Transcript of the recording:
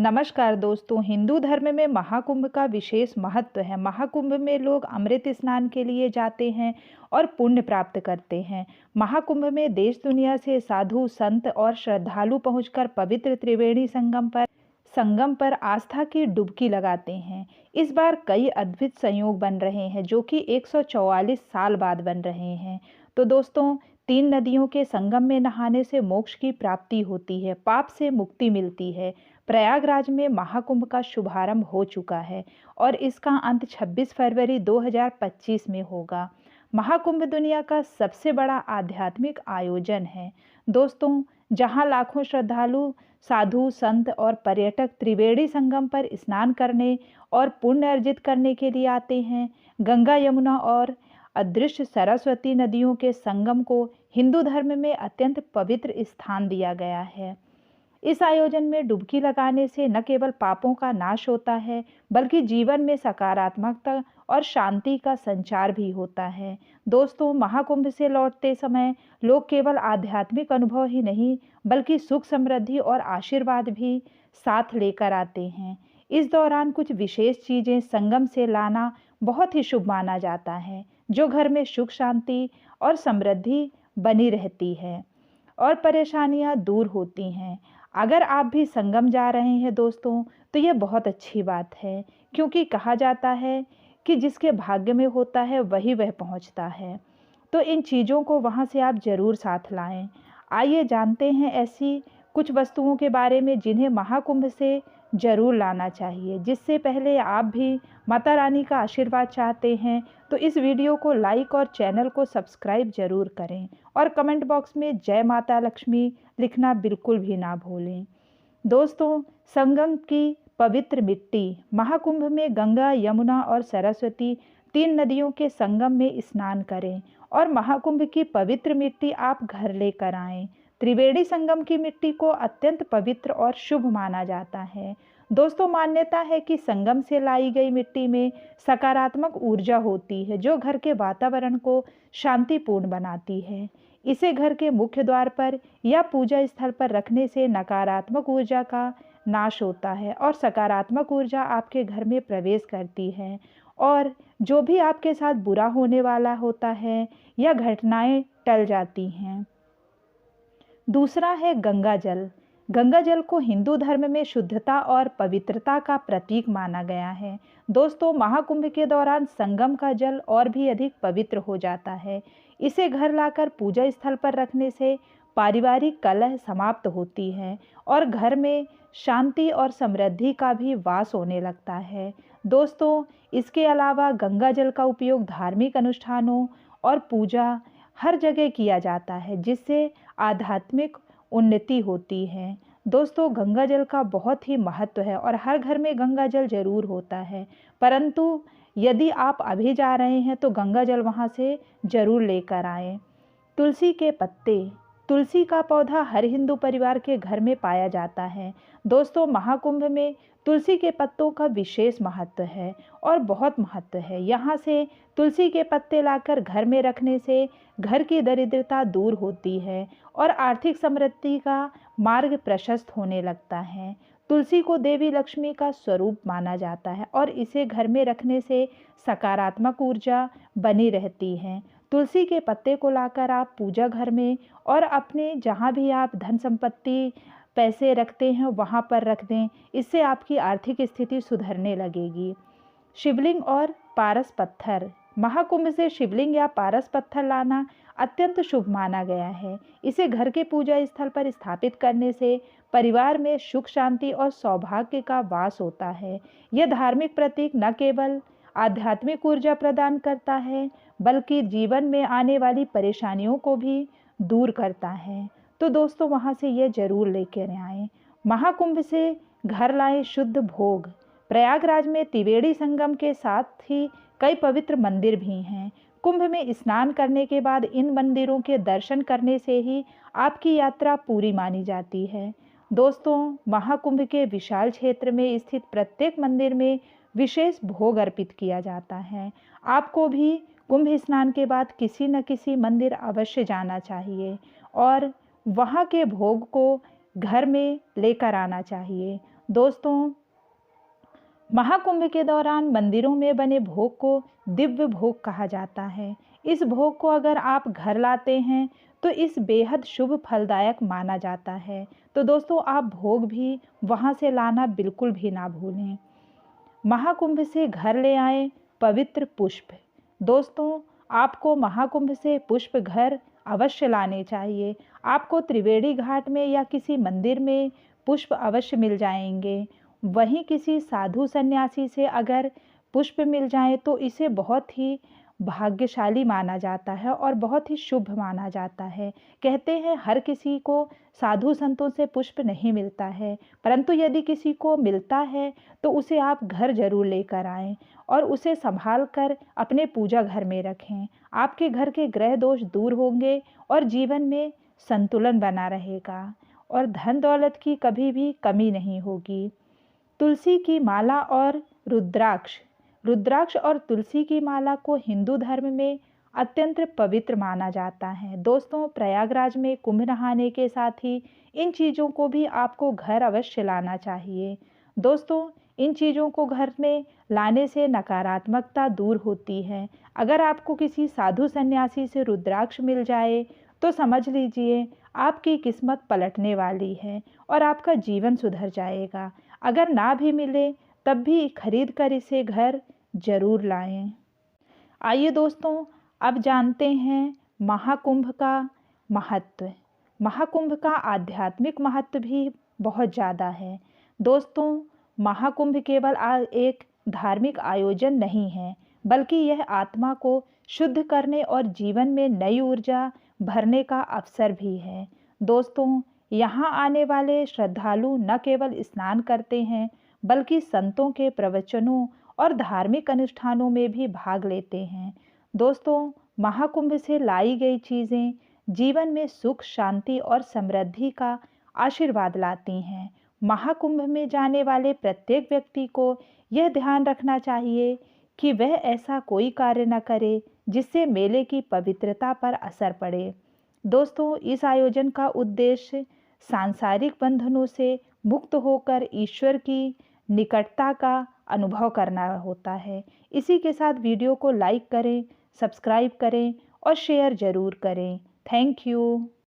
नमस्कार दोस्तों, हिंदू धर्म में महाकुंभ का विशेष महत्व है। महाकुंभ में लोग अमृत स्नान के लिए जाते हैं और पुण्य प्राप्त करते हैं। महाकुंभ में देश दुनिया से साधु, संत और श्रद्धालु पहुंचकर पवित्र त्रिवेणी संगम पर आस्था की डुबकी लगाते हैं। इस बार कई अद्भुत संयोग बन रहे हैं जो कि 144 साल बाद बन रहे हैं। तो दोस्तों, तीन नदियों के संगम में नहाने से मोक्ष की प्राप्ति होती है, पाप से मुक्ति मिलती है। प्रयागराज में महाकुंभ का शुभारंभ हो चुका है और इसका अंत 26 फरवरी 2025 में होगा। महाकुंभ दुनिया का सबसे बड़ा आध्यात्मिक आयोजन है दोस्तों, जहां लाखों श्रद्धालु, साधु, संत और पर्यटक त्रिवेणी संगम पर स्नान करने और पुण्य अर्जित करने के लिए आते हैं। गंगा, यमुना और अदृश्य सरस्वती नदियों के संगम को हिंदू धर्म में अत्यंत पवित्र स्थान दिया गया है। इस आयोजन में डुबकी लगाने से न केवल पापों का नाश होता है, बल्कि जीवन में सकारात्मकता और शांति का संचार भी होता है। दोस्तों, महाकुंभ से लौटते समय लोग केवल आध्यात्मिक अनुभव ही नहीं, बल्कि सुख, समृद्धि और आशीर्वाद भी साथ लेकर आते हैं। इस दौरान कुछ विशेष चीजें संगम से लाना बहुत ही शुभ माना जाता है, जो घर में सुख, शांति और समृद्धि बनी रहती है और परेशानियां दूर होती हैं। अगर आप भी संगम जा रहे हैं दोस्तों, तो ये बहुत अच्छी बात है, क्योंकि कहा जाता है कि जिसके भाग्य में होता है वही वह पहुंचता है। तो इन चीज़ों को वहां से आप ज़रूर साथ लाएं। आइए जानते हैं ऐसी कुछ वस्तुओं के बारे में जिन्हें महाकुंभ से ज़रूर लाना चाहिए। जिससे पहले आप भी माता रानी का आशीर्वाद चाहते हैं तो इस वीडियो को लाइक और चैनल को सब्सक्राइब ज़रूर करें और कमेंट बॉक्स में जय माता लक्ष्मी लिखना बिल्कुल भी ना भूलें। दोस्तों, संगम की पवित्र मिट्टी। महाकुंभ में गंगा, यमुना और सरस्वती तीन नदियों के संगम में स्नान करें और महाकुंभ की पवित्र मिट्टी आप घर लेकर आएं। त्रिवेणी संगम की मिट्टी को अत्यंत पवित्र और शुभ माना जाता है। दोस्तों, मान्यता है कि संगम से लाई गई मिट्टी में सकारात्मक ऊर्जा होती है, जो घर के वातावरण को शांतिपूर्ण बनाती है। इसे घर के मुख्य द्वार पर या पूजा स्थल पर रखने से नकारात्मक ऊर्जा का नाश होता है और सकारात्मक ऊर्जा आपके घर में प्रवेश करती है और जो भी आपके साथ बुरा होने वाला होता है या घटनाएं टल जाती हैं। दूसरा है गंगा जल। गंगा जल को हिंदू धर्म में शुद्धता और पवित्रता का प्रतीक माना गया है। दोस्तों, महाकुंभ के दौरान संगम का जल और भी अधिक पवित्र हो जाता है। इसे घर लाकर पूजा स्थल पर रखने से पारिवारिक कलह समाप्त होती है और घर में शांति और समृद्धि का भी वास होने लगता है। दोस्तों, इसके अलावा गंगा जल का उपयोग धार्मिक अनुष्ठानों और पूजा हर जगह किया जाता है, जिससे आध्यात्मिक उन्नति होती है। दोस्तों, गंगा जल का बहुत ही महत्व है और हर घर में गंगा जल जरूर होता है, परंतु यदि आप अभी जा रहे हैं तो गंगा जल वहाँ से जरूर लेकर आएं। तुलसी के पत्ते। तुलसी का पौधा हर हिंदू परिवार के घर में पाया जाता है। दोस्तों, महाकुंभ में तुलसी के पत्तों का विशेष महत्व है और बहुत महत्व है। यहाँ से तुलसी के पत्ते लाकर घर में रखने से घर की दरिद्रता दूर होती है और आर्थिक समृद्धि का मार्ग प्रशस्त होने लगता है। तुलसी को देवी लक्ष्मी का स्वरूप माना जाता है और इसे घर में रखने से सकारात्मक ऊर्जा बनी रहती है। तुलसी के पत्ते को लाकर आप पूजा घर में और अपने जहाँ भी आप धन संपत्ति पैसे रखते हैं वहाँ पर रख दें। इससे आपकी आर्थिक स्थिति सुधरने लगेगी। शिवलिंग और पारस पत्थर। महाकुंभ से शिवलिंग या पारस पत्थर लाना अत्यंत शुभ माना गया है। इसे घर के पूजा स्थल पर स्थापित करने से परिवार में सुख, शांति और सौभाग्य का वास होता है। यह धार्मिक प्रतीक न केवल आध्यात्मिक ऊर्जा प्रदान करता है, बल्कि जीवन में आने वाली परेशानियों को भी दूर करता है। तो दोस्तों, वहाँ से ये जरूर लेकर आएं। महाकुंभ से घर लाएं शुद्ध भोग। प्रयागराज में त्रिवेणी संगम के साथ ही कई पवित्र मंदिर भी हैं। कुंभ में स्नान करने के बाद इन मंदिरों के दर्शन करने से ही आपकी यात्रा पूरी मानी जाती है। दोस्तों, महाकुंभ के विशाल क्षेत्र में स्थित प्रत्येक मंदिर में विशेष भोग अर्पित किया जाता है। आपको भी कुंभ स्नान के बाद किसी न किसी मंदिर अवश्य जाना चाहिए और वहाँ के भोग को घर में लेकर आना चाहिए। दोस्तों, महाकुंभ के दौरान मंदिरों में बने भोग को दिव्य भोग कहा जाता है। इस भोग को अगर आप घर लाते हैं तो इस बेहद शुभ फलदायक माना जाता है। तो दोस्तों, आप भोग भी वहाँ से लाना बिल्कुल भी ना भूलें। महाकुंभ से घर ले आए पवित्र पुष्प। दोस्तों, आपको महाकुंभ से पुष्प घर अवश्य लाने चाहिए। आपको त्रिवेणी घाट में या किसी मंदिर में पुष्प अवश्य मिल जाएंगे। वहीं किसी साधु सन्यासी से अगर पुष्प मिल जाए तो इसे बहुत ही भाग्यशाली माना जाता है और बहुत ही शुभ माना जाता है। कहते हैं हर किसी को साधु संतों से पुष्प नहीं मिलता है, परंतु यदि किसी को मिलता है तो उसे आप घर जरूर लेकर आएं और उसे संभाल कर अपने पूजा घर में रखें। आपके घर के ग्रह दोष दूर होंगे और जीवन में संतुलन बना रहेगा और धन दौलत की कभी भी कमी नहीं होगी। तुलसी की माला और रुद्राक्ष। रुद्राक्ष और तुलसी की माला को हिंदू धर्म में अत्यंत पवित्र माना जाता है। दोस्तों, प्रयागराज में कुंभ नहाने के साथ ही इन चीज़ों को भी आपको घर अवश्य लाना चाहिए। दोस्तों, इन चीज़ों को घर में लाने से नकारात्मकता दूर होती है। अगर आपको किसी साधु सन्यासी से रुद्राक्ष मिल जाए तो समझ लीजिए आपकी किस्मत पलटने वाली है और आपका जीवन सुधर जाएगा। अगर ना भी मिले तब भी खरीद कर इसे घर जरूर लाएं। आइए दोस्तों, अब जानते हैं महाकुंभ का महत्व। महाकुंभ का आध्यात्मिक महत्व भी बहुत ज़्यादा है। दोस्तों, महाकुंभ केवल एक धार्मिक आयोजन नहीं है, बल्कि यह आत्मा को शुद्ध करने और जीवन में नई ऊर्जा भरने का अवसर भी है। दोस्तों, यहाँ आने वाले श्रद्धालु न केवल स्नान करते हैं, बल्कि संतों के प्रवचनों और धार्मिक अनुष्ठानों में भी भाग लेते हैं। दोस्तों, महाकुंभ से लाई गई चीज़ें जीवन में सुख, शांति और समृद्धि का आशीर्वाद लाती हैं। महाकुंभ में जाने वाले प्रत्येक व्यक्ति को यह ध्यान रखना चाहिए कि वह ऐसा कोई कार्य न करे जिससे मेले की पवित्रता पर असर पड़े। दोस्तों, इस आयोजन का उद्देश्य सांसारिक बंधनों से मुक्त होकर ईश्वर की निकटता का अनुभव करना होता है। इसी के साथ वीडियो को लाइक करें, सब्सक्राइब करें और शेयर ज़रूर करें। Thank you.